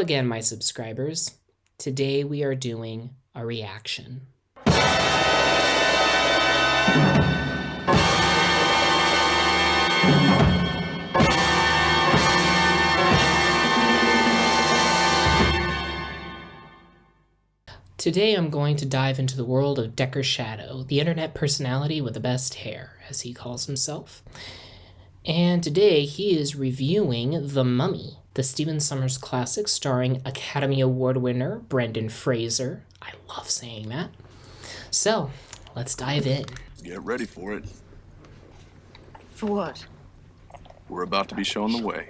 again, my subscribers. Today we are doing a reaction. Today I'm going to dive into the world of Decker Shado, the internet personality with the best hair, as he calls himself. And today he is reviewing The Mummy, the Stephen Sommers classic starring Academy Award winner Brendan Fraser. I love saying that. So, let's dive in. Get ready for it. For what? We're about to be shown the way.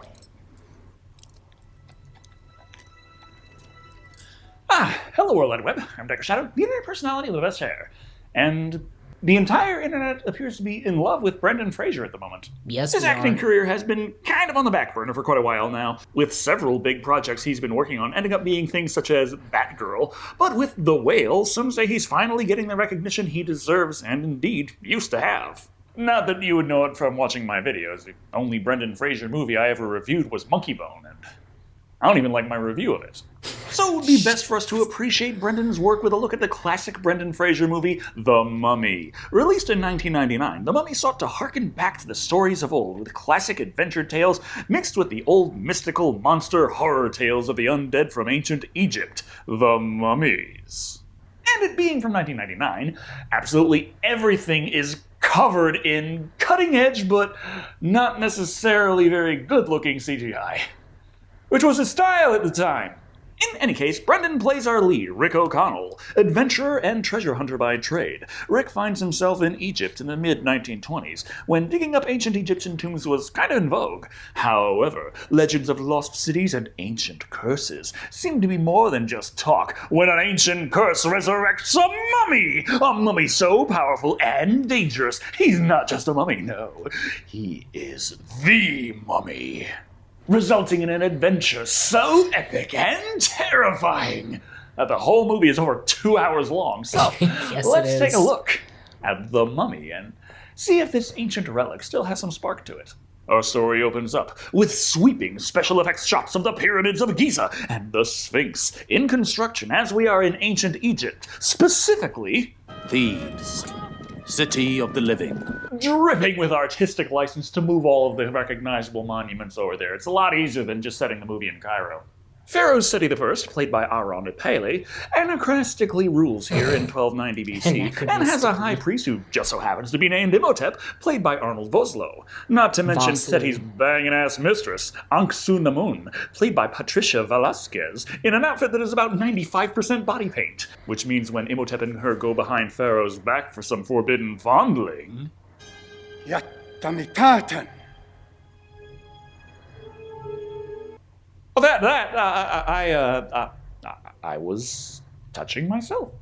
Hello World Wide Web. I'm Decker Shado, the internet personality with the best hair. And the entire internet appears to be in love with Brendan Fraser at the moment. Yes, his acting career has been kind of on the back burner for quite a while now, with several big projects he's been working on ending up being things such as Batgirl. But with The Whale, some say he's finally getting the recognition he deserves and indeed used to have. Not that you would know it from watching my videos. The only Brendan Fraser movie I ever reviewed was Monkey Bone, and I don't even like my review of it. So it would be best for us to appreciate Brendan's work with a look at the classic Brendan Fraser movie, The Mummy. Released in 1999, The Mummy sought to harken back to the stories of old with classic adventure tales mixed with the old mystical monster horror tales of the undead from ancient Egypt, the mummies. And it being from 1999, absolutely everything is covered in cutting-edge but not necessarily very good-looking CGI, which was his style at the time. In any case, Brendan plays our lead, Rick O'Connell, adventurer and treasure hunter by trade. Rick finds himself in Egypt in the mid-1920s, when digging up ancient Egyptian tombs was kind of in vogue. However, legends of lost cities and ancient curses seem to be more than just talk when an ancient curse resurrects a mummy so powerful and dangerous, he's not just a mummy, no, he is the mummy, resulting in an adventure so epic and terrifying that the whole movie is over 2 hours long. So Yes, let's take a look at The Mummy and see if this ancient relic still has some spark to it. Our story opens up with sweeping special effects shots of the pyramids of Giza and the Sphinx in construction as we are in ancient Egypt, specifically Thebes, city of the living. dripping with artistic license to move all of the recognizable monuments over there. It's a lot easier than just setting the movie in Cairo. Pharaoh Seti I, played by Aaron Epele, anachronistically rules here in 1290 BC, and has a high priest who just so happens to be named Imhotep, played by Arnold Vosloo. Not to mention Seti's banging-ass mistress, Ankh-Su-Namun, played by Patricia Velasquez, in an outfit that is about 95% body paint, which means when Imhotep and her go behind Pharaoh's back for some forbidden fondling, Yatamikatan. I was touching myself.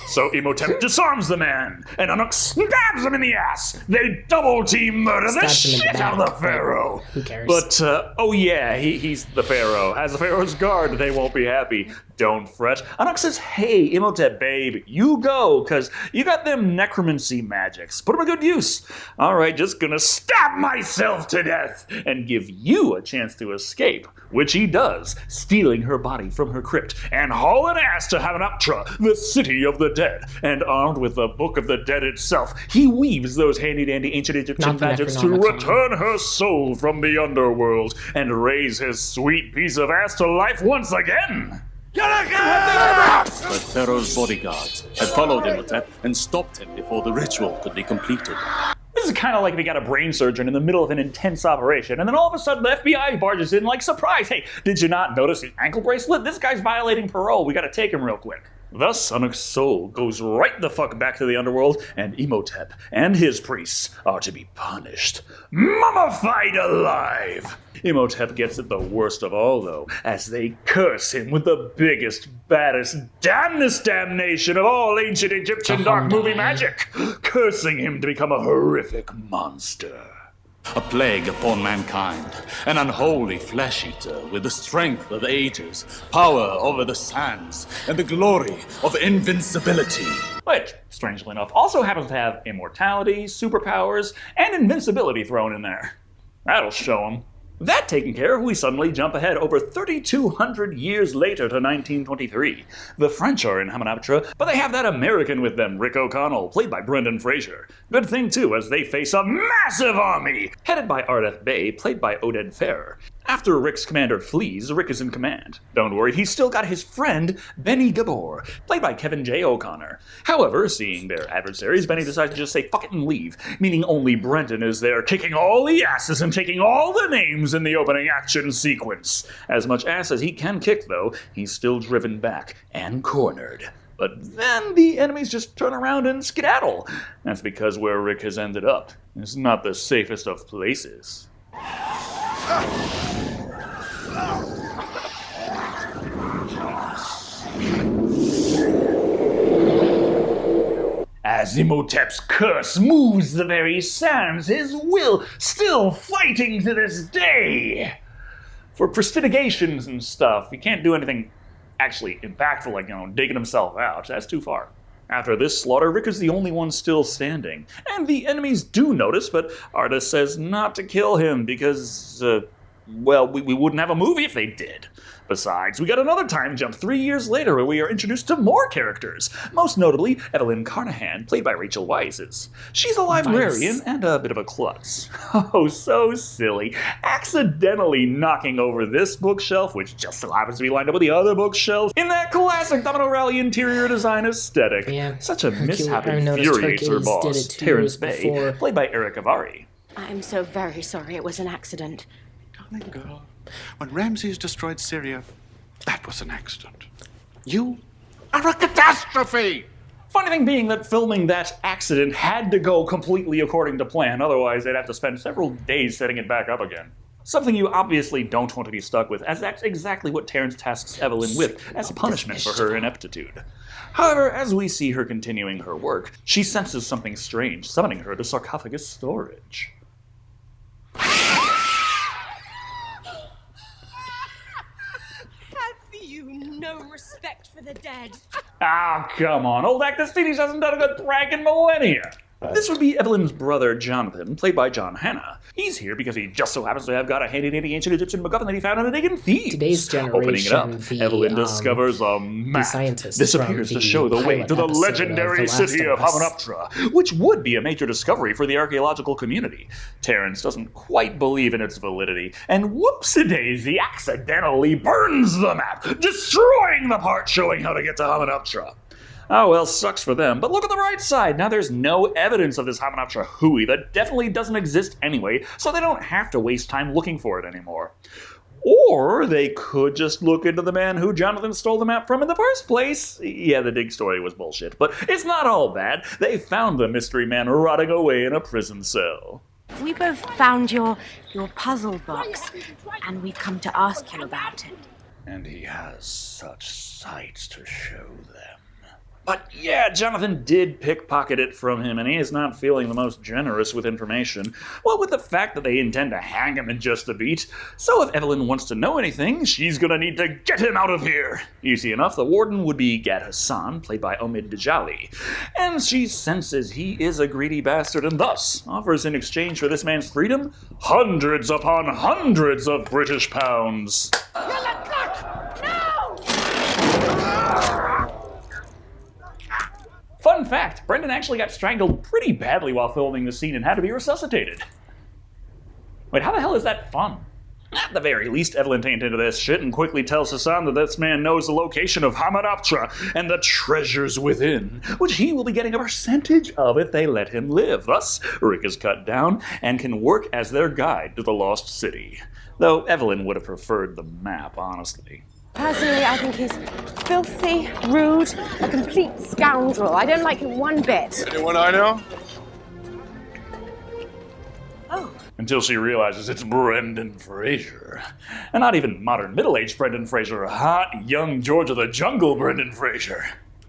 So Imhotep disarms the man, and Anunnaki stabs him in the ass. They double-team murder the shit out of the pharaoh. Who cares? But, oh yeah, he's the pharaoh. As the pharaoh's guard, they won't be happy. Don't fret. Anunnaki says, hey, Imhotep, babe, you go, because you got them necromancy magics. Put them to good use. All right, just gonna stab myself to death and give you a chance to escape, which he does, stealing her body from her crypt and hauling ass to Hamunaptra, the city of the dead. And armed with the Book of the Dead itself, he weaves those handy-dandy ancient Egyptian magics to return her soul from the underworld and raise his sweet piece of ass to life once again. But Pharaoh's bodyguards had followed Imhotep and stopped him before the ritual could be completed. This is kind of like they got a brain surgeon in the middle of an intense operation, and then all of a sudden the FBI barges in like, surprise, hey, did you not notice his ankle bracelet? This guy's violating parole, we gotta take him real quick. Thus, Anunnak's soul goes right the fuck back to the underworld, and Imhotep and his priests are to be punished. Mummified alive! Imhotep gets it the worst of all, though, as they curse him with the biggest, baddest, damnedest damnation of all ancient Egyptian dark movie magic, cursing him to become a horrific monster. A plague upon mankind, an unholy flesh-eater with the strength of ages, power over the sands, and the glory of invincibility. Which, strangely enough, also happens to have immortality, superpowers, and invincibility thrown in there. That'll show him. That taken care of, we suddenly jump ahead over 3,200 years later to 1923. The French are in Hamunaptra, but they have that American with them, Rick O'Connell, played by Brendan Fraser. Good thing, too, as they face a massive army, headed by Ardeth Bay, played by Oded Fehr. After Rick's commander flees, Rick is in command. Don't worry, he's still got his friend, Benny Gabor, played by Kevin J. O'Connor. However, seeing their adversaries, Benny decides to just say fuck it and leave, meaning only Brendan is there kicking all the asses and taking all the names in the opening action sequence. As much ass as he can kick, though, he's still driven back and cornered. But then the enemies just turn around and skedaddle. That's because where Rick has ended up is not the safest of places. As Imhotep's curse moves the very sands, his will still fighting to this day. For prestidigitations and stuff, he can't do anything actually impactful like, digging himself out. That's too far. After this slaughter, Rick is the only one still standing. And the enemies do notice, but Ardeth says not to kill him because, we wouldn't have a movie if they did. Besides, we got another time jump 3 years later where we are introduced to more characters, most notably Evelyn Carnahan, played by Rachel Weisz. She's a librarian and a bit of a klutz. Oh, so silly. Accidentally knocking over this bookshelf, which just so happens to be lined up with the other bookshelf, in that classic Domino Rally interior design aesthetic. Yeah, Such a mishap infuriates her boss, Terrence Bay, played by Eric Avari. I'm so very sorry it was an accident. Darling girl, when Ramses destroyed Syria, that was an accident. You are a catastrophe! Funny thing being that filming that accident had to go completely according to plan, otherwise they'd have to spend several days setting it back up again. Something you obviously don't want to be stuck with, as that's exactly what Terrence tasks Evelyn with as punishment for her ineptitude. However, as we see her continuing her work, she senses something strange, summoning her to sarcophagus storage. No respect for the dead. Ah, come on. Old actor Stevie hasn't done a good prank in millennia. This would be Evelyn's brother, Jonathan, played by John Hanna. He's here because he just so happens to have got a handy-dandy ancient Egyptian MacGuffin that he found in a dig in Thebes. Today's generation, Opening it up, Evelyn discovers a map. This appears to show the way to the legendary city of Hamunaptra, which would be a major discovery for the archaeological community. Terrence doesn't quite believe in its validity, and whoopsie-daisy accidentally burns the map, destroying the part showing how to get to Hamunaptra. Oh well, sucks for them, but look at the right side. Now there's no evidence of this Hamunaptra hooey that definitely doesn't exist anyway, so they don't have to waste time looking for it anymore. Or they could just look into the man who Jonathan stole the map from in the first place. Yeah, the dig story was bullshit, but it's not all bad. They found the mystery man rotting away in a prison cell. We both found your puzzle box, and we've come to ask you about it. And he has such sights to show them. But yeah, Jonathan did pickpocket it from him, and he is not feeling the most generous with information. Well, with the fact that they intend to hang him in just a beat. So if Evelyn wants to know anything, she's gonna need to get him out of here. Easy enough, the warden would be Gad Hassan, played by Omid Djali. And she senses he is a greedy bastard and thus offers in exchange for this man's freedom hundreds upon hundreds of British pounds. Fun fact, Brendan actually got strangled pretty badly while filming the scene and had to be resuscitated. Wait, how the hell is that fun? At the very least, Evelyn tainted into this shit and quickly tells Hassan that this man knows the location of Hamunaptra and the treasures within, which he will be getting a percentage of if they let him live. Thus, Rick is cut down and can work as their guide to the lost city. Though Evelyn would have preferred the map, honestly. Personally, I think he's filthy, rude, a complete scoundrel. I don't like him one bit. Anyone I know? Oh. Until she realizes it's Brendan Fraser. And not even modern middle-aged Brendan Fraser, hot, young George of the Jungle Brendan Fraser.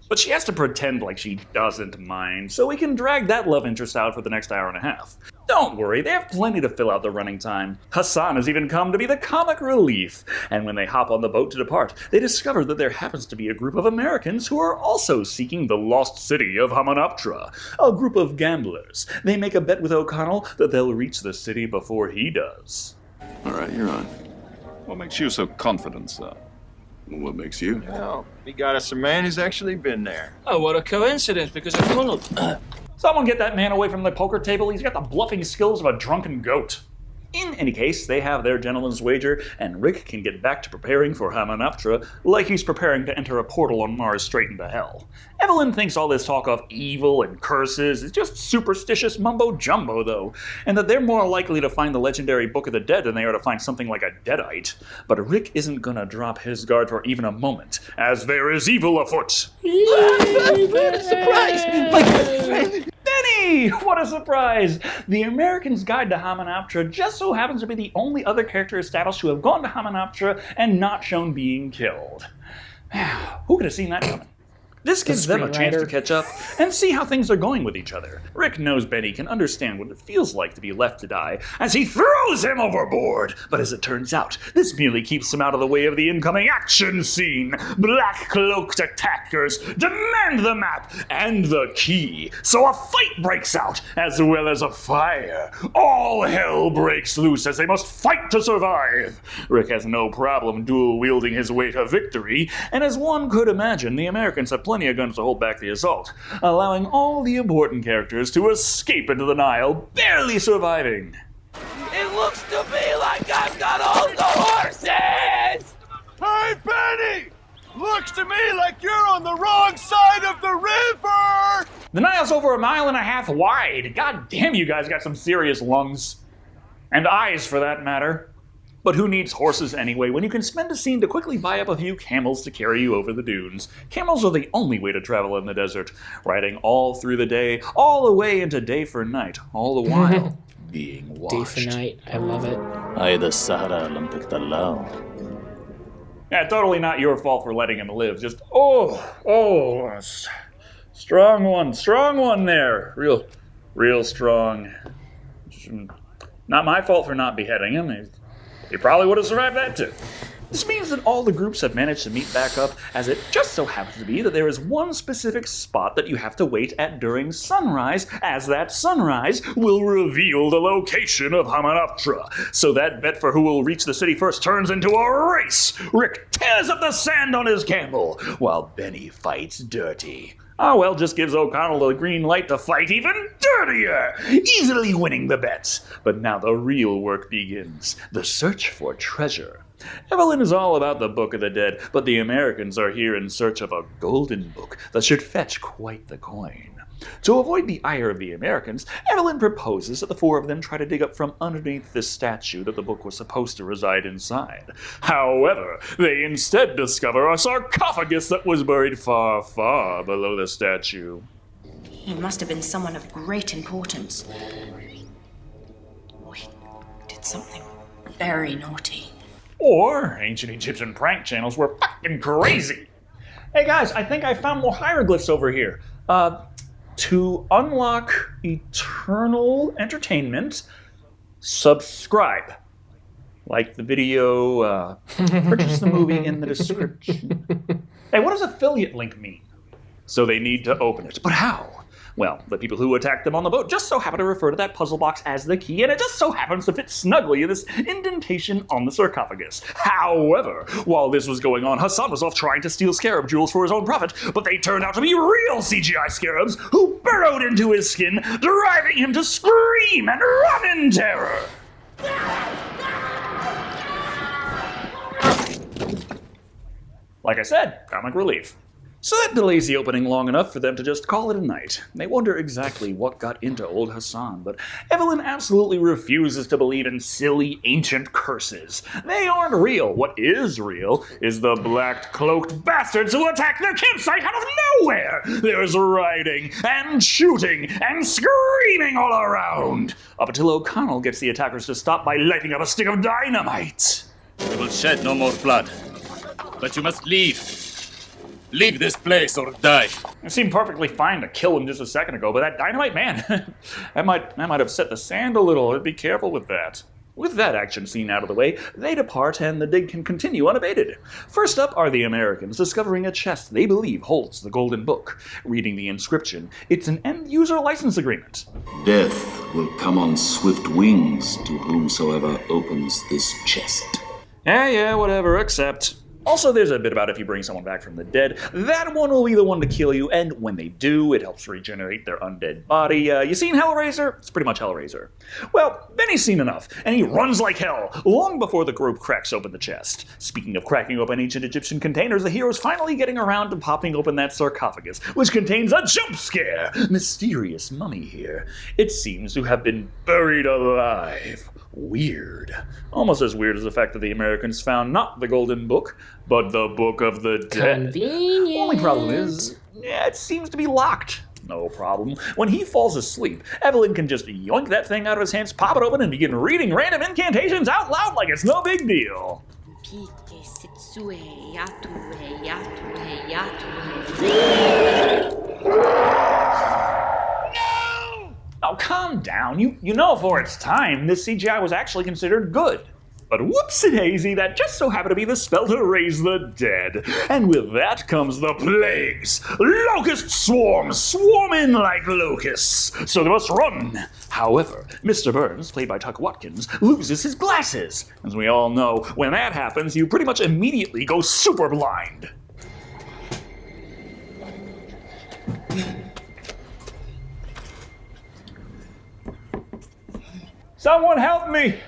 But she has to pretend like she doesn't mind, so we can drag that love interest out for the next hour and a half. Don't worry, they have plenty to fill out the running time. Hassan has even come to be the comic relief. And when they hop on the boat to depart, they discover that there happens to be a group of Americans who are also seeking the lost city of Hamunaptra. A group of gamblers. They make a bet with O'Connell that they'll reach the city before he does. All right, you're on. What makes you so confident, sir? What makes you? Well, we got us a man who's actually been there. Oh, what a coincidence, because I followed. Someone get that man away from the poker table. He's got the bluffing skills of a drunken goat. In any case, they have their gentleman's wager, and Rick can get back to preparing for Hamunaptra like he's preparing to enter a portal on Mars straight into hell. Evelyn thinks all this talk of evil and curses is just superstitious mumbo-jumbo, though, and that they're more likely to find the legendary Book of the Dead than they are to find something like a Deadite. But Rick isn't gonna drop his guard for even a moment, as there is evil afoot. Surprise! Benny! What a surprise! The American's Guide to Hamunaptra just so happens to be the only other character established to have gone to Hamunaptra and not shown being killed. Who could have seen that coming? This gives them a chance to catch up and see how things are going with each other. Rick knows Benny can understand what it feels like to be left to die as he throws him overboard. But as it turns out, this merely keeps him out of the way of the incoming action scene. Black-cloaked attackers demand the map and the key. So a fight breaks out, as well as a fire. All hell breaks loose as they must fight to survive. Rick has no problem dual-wielding his way to victory, and as one could imagine, the Americans have plenty of guns to hold back the assault, allowing all the important characters to escape into the Nile, barely surviving. It looks to me like I've got all the horses! Hey, Benny! Looks to me like you're on the wrong side of the river! The Nile's over 1.5 miles wide. God damn, you guys got some serious lungs. And eyes, for that matter. But who needs horses anyway when you can spend a scene to quickly buy up a few camels to carry you over the dunes? Camels are the only way to travel in the desert, riding all through the day, all the way into day for night, all the while being watched. Day for night, I love it. Ay, Sahara Olympic Talao. Yeah, totally not your fault for letting him live. Just, strong one there. Real strong. Not my fault for not beheading him. He probably would have survived that too. This means that all the groups have managed to meet back up, as it just so happens to be that there is one specific spot that you have to wait at during sunrise, as that sunrise will reveal the location of Hamunaptra. So that bet for who will reach the city first turns into a race. Rick tears up the sand on his camel, while Benny fights dirty. Just gives O'Connell the green light to fight even dirtier, easily winning the bet. But now the real work begins, the search for treasure. Evelyn is all about the Book of the Dead, but the Americans are here in search of a golden book that should fetch quite the coin. To avoid the ire of the Americans, Evelyn proposes that the four of them try to dig up from underneath the statue that the book was supposed to reside inside. However, they instead discover a sarcophagus that was buried far, far below the statue. He must have been someone of great importance. Or he did something very naughty. Or ancient Egyptian prank channels were fucking crazy. Hey guys, I think I found more hieroglyphs over here. To unlock eternal entertainment, subscribe. Like the video, purchase the movie in the description. Hey, what does affiliate link mean? So they need to open it. But how? Well, the people who attacked them on the boat just so happen to refer to that puzzle box as the key, and it just so happens to fit snugly in this indentation on the sarcophagus. However, while this was going on, Hassan was off trying to steal scarab jewels for his own profit, but they turned out to be real CGI scarabs who burrowed into his skin, driving him to scream and run in terror. Like I said, comic relief. So that delays the opening long enough for them to just call it a night. They wonder exactly what got into old Hassan, but Evelyn absolutely refuses to believe in silly ancient curses. They aren't real. What is real is the black-cloaked bastards who attack their campsite out of nowhere. There's rioting and shooting and screaming all around, up until O'Connell gets the attackers to stop by lighting up a stick of dynamite. You will shed no more blood, but you must leave. Leave this place or die. It seemed perfectly fine to kill him just a second ago, but that dynamite, man, that might upset the sand a little. Be careful with that. With that action scene out of the way, they depart and the dig can continue unabated. First up are the Americans discovering a chest they believe holds the Golden Book. Reading the inscription, it's an end-user license agreement. Death will come on swift wings to whomsoever opens this chest. Yeah, whatever, except... Also, there's a bit about if you bring someone back from the dead, that one will be the one to kill you, and when they do, it helps regenerate their undead body. You seen Hellraiser? It's pretty much Hellraiser. Well, Benny's seen enough, and he runs like hell, long before the group cracks open the chest. Speaking of cracking open ancient Egyptian containers, the hero's finally getting around to popping open that sarcophagus, which contains a jump scare! Mysterious mummy here. It seems to have been buried alive. Weird. Almost as weird as the fact that the Americans found not the Golden Book, but the Book of the Dead. Convenient. Only problem is, it seems to be locked. No problem. When he falls asleep, Evelyn can just yoink that thing out of his hands, pop it open, and begin reading random incantations out loud like it's no big deal. Oh, calm down. You know for its time, this CGI was actually considered good. But whoopsie-daisy, that just so happened to be the spell to raise the dead. And with that comes the plagues. Locust swarms swarm in like locusts, so they must run. However, Mr. Burns, played by Tuck Watkins, loses his glasses. As we all know, when that happens, you pretty much immediately go super blind. Someone help me!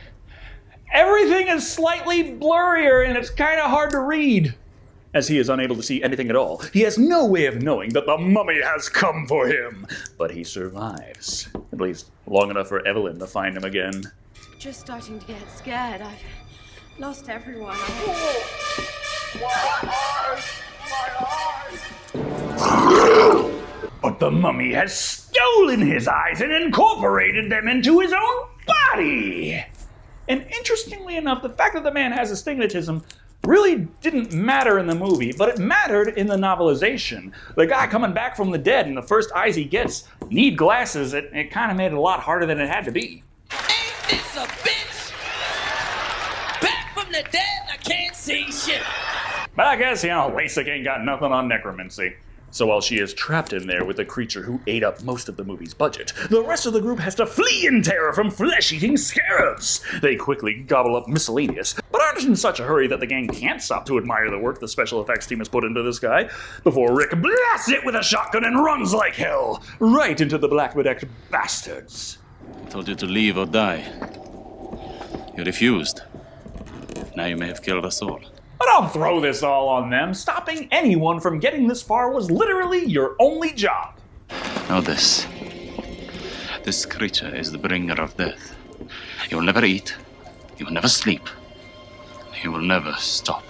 Everything is slightly blurrier and it's kind of hard to read. As he is unable to see anything at all, he has no way of knowing that the mummy has come for him. But he survives. At least long enough for Evelyn to find him again. Just starting to get scared. I've lost everyone. But the mummy has stolen his eyes and incorporated them into his own body! And interestingly enough, the fact that the man has astigmatism really didn't matter in the movie, but it mattered in the novelization. The guy coming back from the dead and the first eyes he gets need glasses. It kind of made it a lot harder than it had to be. Ain't this a bitch? Back from the dead, I can't see shit. But I guess, LASIK ain't got nothing on necromancy. So while she is trapped in there with a creature who ate up most of the movie's budget, the rest of the group has to flee in terror from flesh-eating scarabs. They quickly gobble up miscellaneous, but aren't in such a hurry that the gang can't stop to admire the work the special effects team has put into this guy, before Rick blasts it with a shotgun and runs like hell, right into the black-bedecked bastards. I told you to leave or die. You refused. Now you may have killed us all. But don't throw this all on them. Stopping anyone from getting this far was literally your only job. Know this. This creature is the bringer of death. He will never eat. He will never sleep. He will never stop.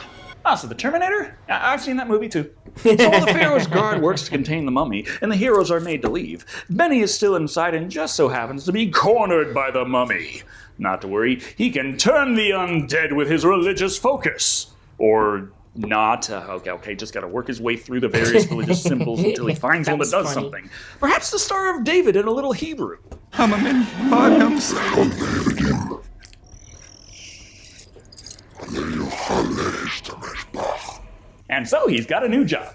Ah, so the Terminator? I've seen that movie too. So while the Pharaoh's guard works to contain the mummy, and the heroes are made to leave, Benny is still inside and just so happens to be cornered by the mummy. Not to worry, he can turn the undead with his religious focus. Or not. Okay, just gotta work his way through the various religious symbols until he finds one that does something. Perhaps the Star of David in a little Hebrew. And so he's got a new job.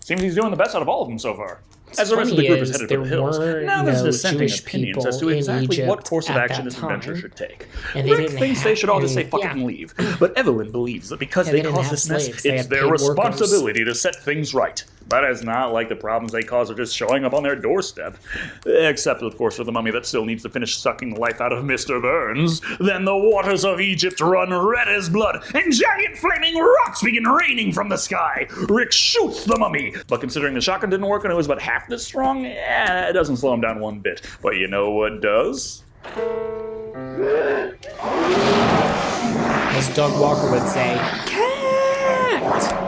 Seems he's doing the best out of all of them so far. As the rest of the group is headed for the hills, now there's dissenting opinions as to exactly what course of action this adventure should take. Rick thinks they should all just say fuck it and leave, but Evelyn believes that because they caused this mess, it's their responsibility to set things right. That is not like the problems they cause are just showing up on their doorstep. Except, of course, for the mummy that still needs to finish sucking the life out of Mr. Burns. Then the waters of Egypt run red as blood, and giant flaming rocks begin raining from the sky. Rick shoots the mummy, but considering the shotgun didn't work and it was but half this strong, it doesn't slow him down one bit. But you know what does? As Doug Walker would say, cat!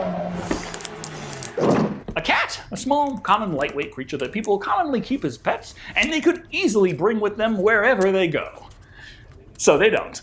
A cat, a small, common, lightweight creature that people commonly keep as pets, and they could easily bring with them wherever they go. So they don't.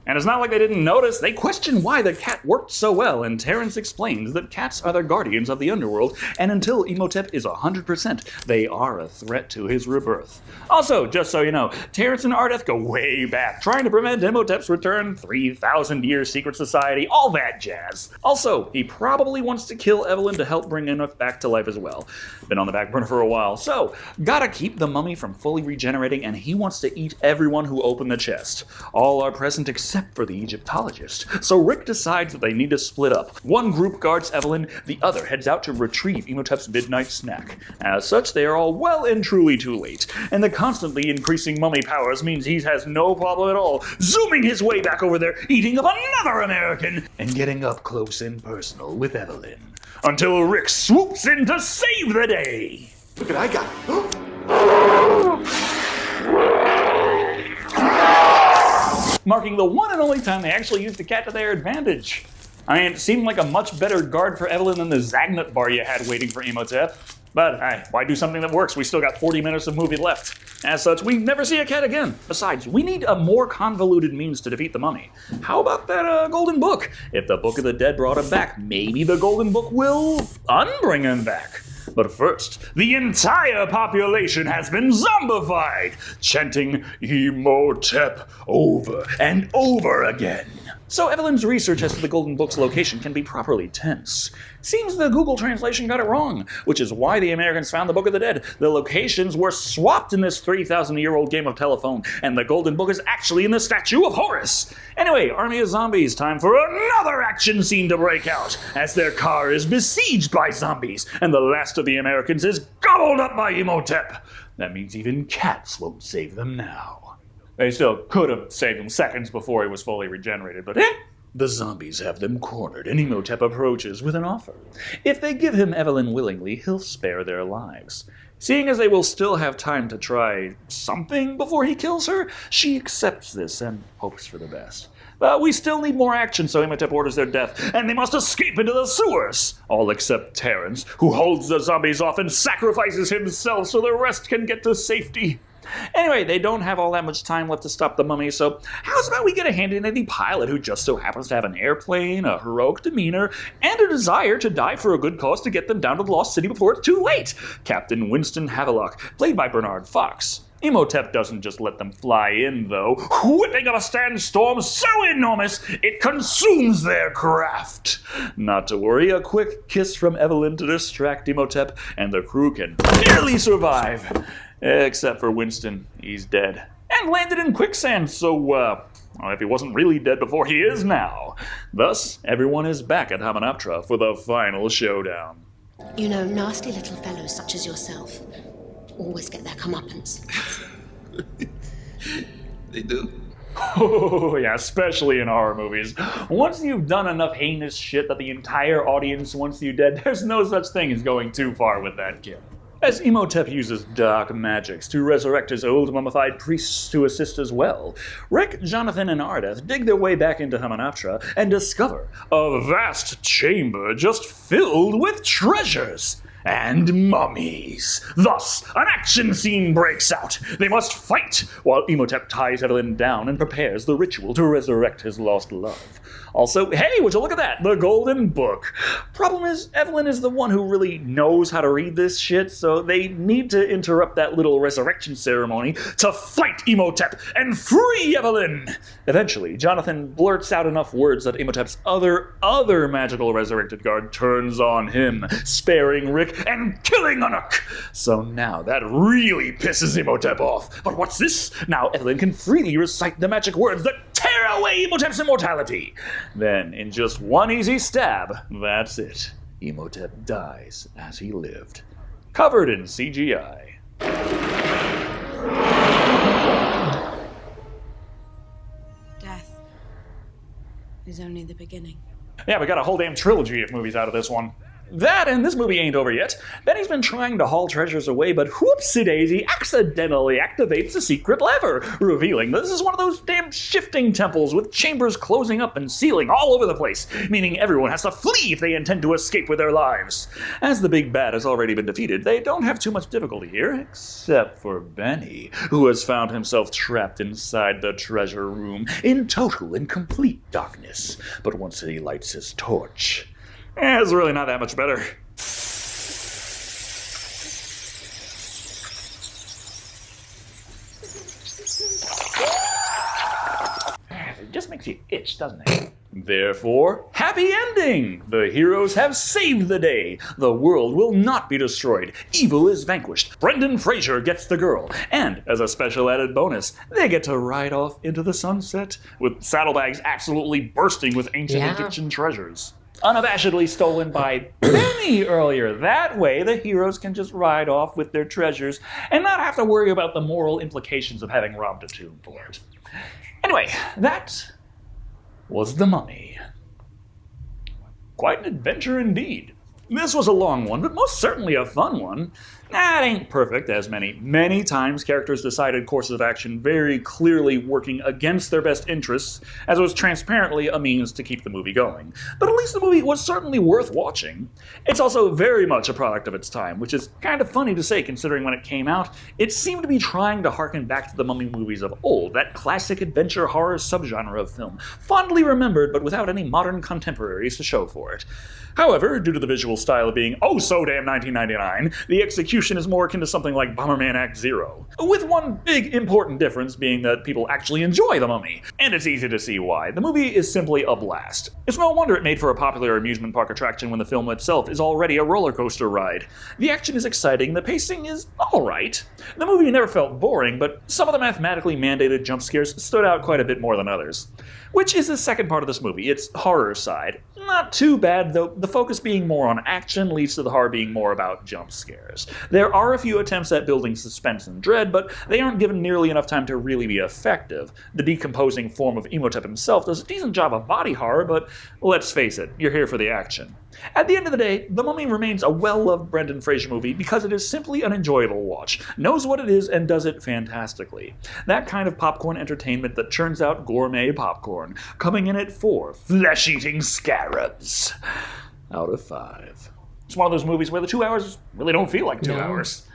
And it's not like they didn't notice. They question why the cat worked so well, and Terrence explains that cats are the guardians of the underworld, and until Imhotep is 100%, they are a threat to his rebirth. Also, just so you know, Terrence and Ardeth go way back, trying to prevent Imhotep's return, 3,000-year secret society, all that jazz. Also, he probably wants to kill Evelyn to help bring Imhotep back to life as well. Been on the back burner for a while, so gotta keep the mummy from fully regenerating, and he wants to eat everyone who opened the chest. All are present except for the Egyptologist. So Rick decides that they need to split up. One group guards Evelyn, the other heads out to retrieve Imhotep's midnight snack. As such, they are all well and truly too late, and the constantly increasing mummy powers means he has no problem at all zooming his way back over there, eating up another American, and getting up close and personal with Evelyn. Until Rick swoops in to save the day. Look at I got it. Marking the one and only time they actually used the cat to their advantage. I mean, it seemed like a much better guard for Evelyn than the Zagnut bar you had waiting for Imhotep. But hey, why do something that works? We still got 40 minutes of movie left. As such, we never see a cat again. Besides, we need a more convoluted means to defeat the mummy. How about that golden book? If the Book of the Dead brought him back, maybe the golden book will unbring him back. But first, the entire population has been zombified, chanting Imhotep over and over again. So Evelyn's research as to the Golden Book's location can be properly tense. Seems the Google translation got it wrong, which is why the Americans found the Book of the Dead. The locations were swapped in this 3,000-year-old game of telephone, and the Golden Book is actually in the statue of Horus. Anyway, army of zombies, time for another action scene to break out, as their car is besieged by zombies, and the last of the Americans is gobbled up by Imhotep. That means even cats won't save them now. They still could have saved him seconds before he was fully regenerated, but the zombies have them cornered, and Imhotep approaches with an offer. If they give him Evelyn willingly, he'll spare their lives. Seeing as they will still have time to try something before he kills her, she accepts this and hopes for the best. But we still need more action, so Imhotep orders their death, and they must escape into the sewers. All except Terrence, who holds the zombies off and sacrifices himself so the rest can get to safety. Anyway, they don't have all that much time left to stop the mummy, so how's about we get a handy-dandy pilot who just so happens to have an airplane, a heroic demeanor, and a desire to die for a good cause to get them down to the Lost City before it's too late? Captain Winston Havelock, played by Bernard Fox. Imhotep doesn't just let them fly in, though, whipping up a sandstorm so enormous it consumes their craft. Not to worry, a quick kiss from Evelyn to distract Imhotep, and the crew can barely survive. Except for Winston, he's dead. And landed in quicksand, so, if he wasn't really dead before, he is now. Thus, everyone is back at Hamunaptra for the final showdown. You know, nasty little fellows such as yourself always get their comeuppance. They do. Oh, yeah, especially in horror movies. Once you've done enough heinous shit that the entire audience wants you dead, there's no such thing as going too far with that kid. As Imhotep uses dark magics to resurrect his old mummified priests to assist as well, Rick, Jonathan, and Ardeth dig their way back into Hamunaptra and discover a vast chamber just filled with treasures and mummies. Thus, an action scene breaks out. They must fight while Imhotep ties Evelyn down and prepares the ritual to resurrect his lost love. Also, hey, would you look at that? The Golden Book. Problem is, Evelyn is the one who really knows how to read this shit, so they need to interrupt that little resurrection ceremony to fight Imhotep and free Evelyn. Eventually, Jonathan blurts out enough words that Imhotep's other magical resurrected guard turns on him, sparing Rick and killing Anuk. So now that really pisses Imhotep off. But what's this? Now Evelyn can freely recite the magic words that tear away Imhotep's immortality. Then, in just one easy stab, that's it. Imhotep dies as he lived. Covered in CGI. Death is only the beginning. Yeah, we got a whole damn trilogy of movies out of this one. That, and this movie ain't over yet. Benny's been trying to haul treasures away, but whoopsie-daisy accidentally activates a secret lever, revealing this is one of those damn shifting temples with chambers closing up and sealing all over the place, meaning everyone has to flee if they intend to escape with their lives. As the big bad has already been defeated, they don't have too much difficulty here, except for Benny, who has found himself trapped inside the treasure room in total and complete darkness. But once he lights his torch, it's really not that much better. It just makes you itch, doesn't it? Therefore, happy ending! The heroes have saved the day. The world will not be destroyed. Evil is vanquished. Brendan Fraser gets the girl. And, as a special added bonus, they get to ride off into the sunset, with saddlebags absolutely bursting with ancient Egyptian treasures. Unabashedly stolen by Benny earlier. That way, the heroes can just ride off with their treasures and not have to worry about the moral implications of having robbed a tomb for it. Anyway, that was The Mummy. Quite an adventure indeed. This was a long one, but most certainly a fun one. It ain't perfect, as many times characters decided courses of action very clearly working against their best interests, as it was transparently a means to keep the movie going. But at least the movie was certainly worth watching. It's also very much a product of its time, which is kind of funny to say considering when it came out, it seemed to be trying to harken back to the Mummy movies of old, that classic adventure horror subgenre of film, fondly remembered but without any modern contemporaries to show for it. However, due to the visual style of being oh so damn 1999, the execution is more akin to something like Bomberman Act Zero, with one big important difference being that people actually enjoy The Mummy, and it's easy to see why. The movie is simply a blast. It's no wonder it made for a popular amusement park attraction when the film itself is already a roller coaster ride. The action is exciting, the pacing is alright. The movie never felt boring, but some of the mathematically mandated jump scares stood out quite a bit more than others. Which is the second part of this movie, its horror side. Not too bad, though the focus being more on action leads to the horror being more about jump scares. There are a few attempts at building suspense and dread, but they aren't given nearly enough time to really be effective. The decomposing form of Imhotep himself does a decent job of body horror, but let's face it, you're here for the action. At the end of the day, The Mummy remains a well-loved Brendan Fraser movie because it is simply an enjoyable watch, knows what it is, and does it fantastically. That kind of popcorn entertainment that churns out gourmet popcorn, coming in at 4 flesh-eating scarabs out of 5. It's one of those movies where the 2 hours really don't feel like 2 hours.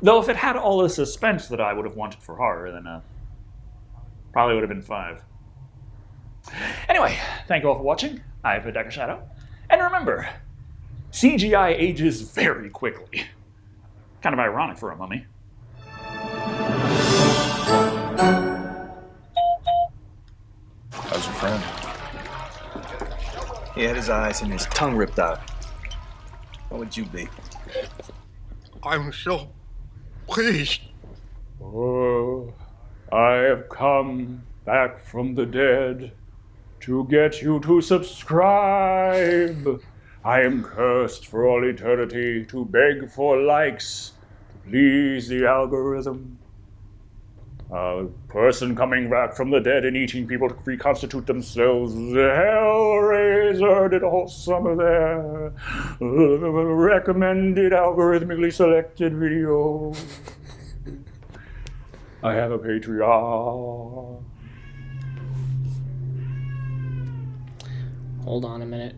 Though if it had all the suspense that I would have wanted for horror, then probably would have been 5. Anyway, thank you all for watching. I've been Dr. Shado. And remember, CGI ages very quickly. Kind of ironic for a mummy. How's your friend? He had his eyes and his tongue ripped out. What would you be? I'm so pleased. Oh, I have come back from the dead to get you to subscribe. I am cursed for all eternity to beg for likes to please the algorithm. A person coming back from the dead and eating people to reconstitute themselves. Hellraiser did a whole summer there. Recommended algorithmically selected video. I have a Patreon. Hold on a minute.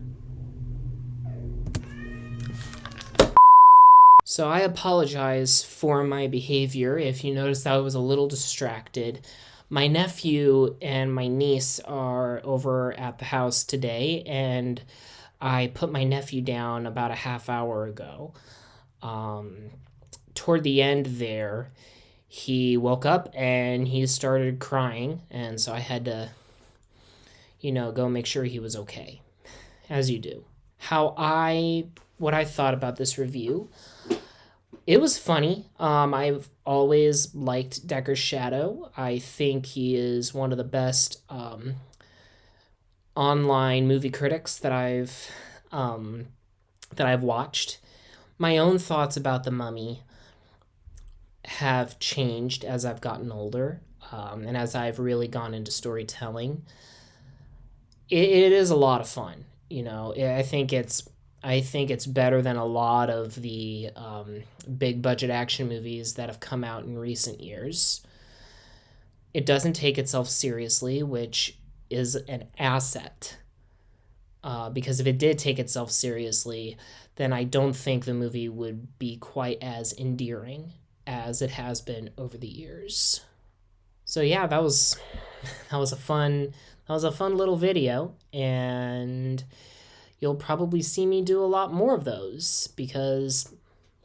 So I apologize for my behavior if you noticed I was a little distracted. My nephew and my niece are over at the house today, and I put my nephew down about a half hour ago. Toward the end there, he woke up and he started crying, and so I had to, go make sure he was okay, as you do. What I thought about this review, it was funny. I've always liked Decker's Shado. I think he is one of the best online movie critics that I've watched. My own thoughts about The Mummy have changed as I've gotten older, and as I've really gone into storytelling. It is a lot of fun. I think it's I think it's better than a lot of the big budget action movies that have come out in recent years. It doesn't take itself seriously, which is an asset. Because if it did take itself seriously, then I don't think the movie would be quite as endearing as it has been over the years. So yeah, that was a fun little video, and you'll probably see me do a lot more of those because,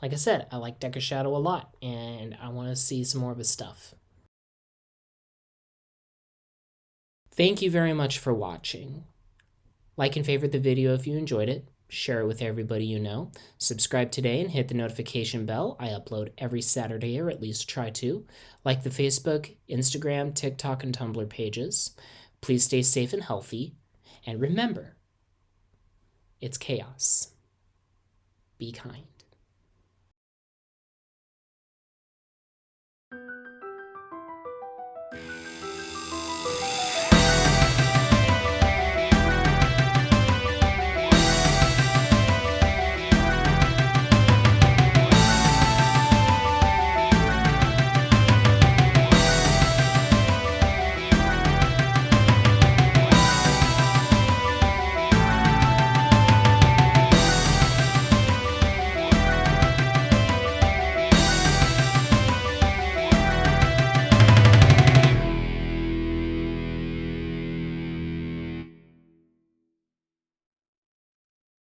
like I said, I like Decker Shado a lot, and I want to see some more of his stuff. Thank you very much for watching. Like and favorite the video if you enjoyed it. Share it with everybody you know. Subscribe today and hit the notification bell. I upload every Saturday, or at least try to. Like the Facebook, Instagram, TikTok, and Tumblr pages. Please stay safe and healthy. And remember, it's chaos. Be kind.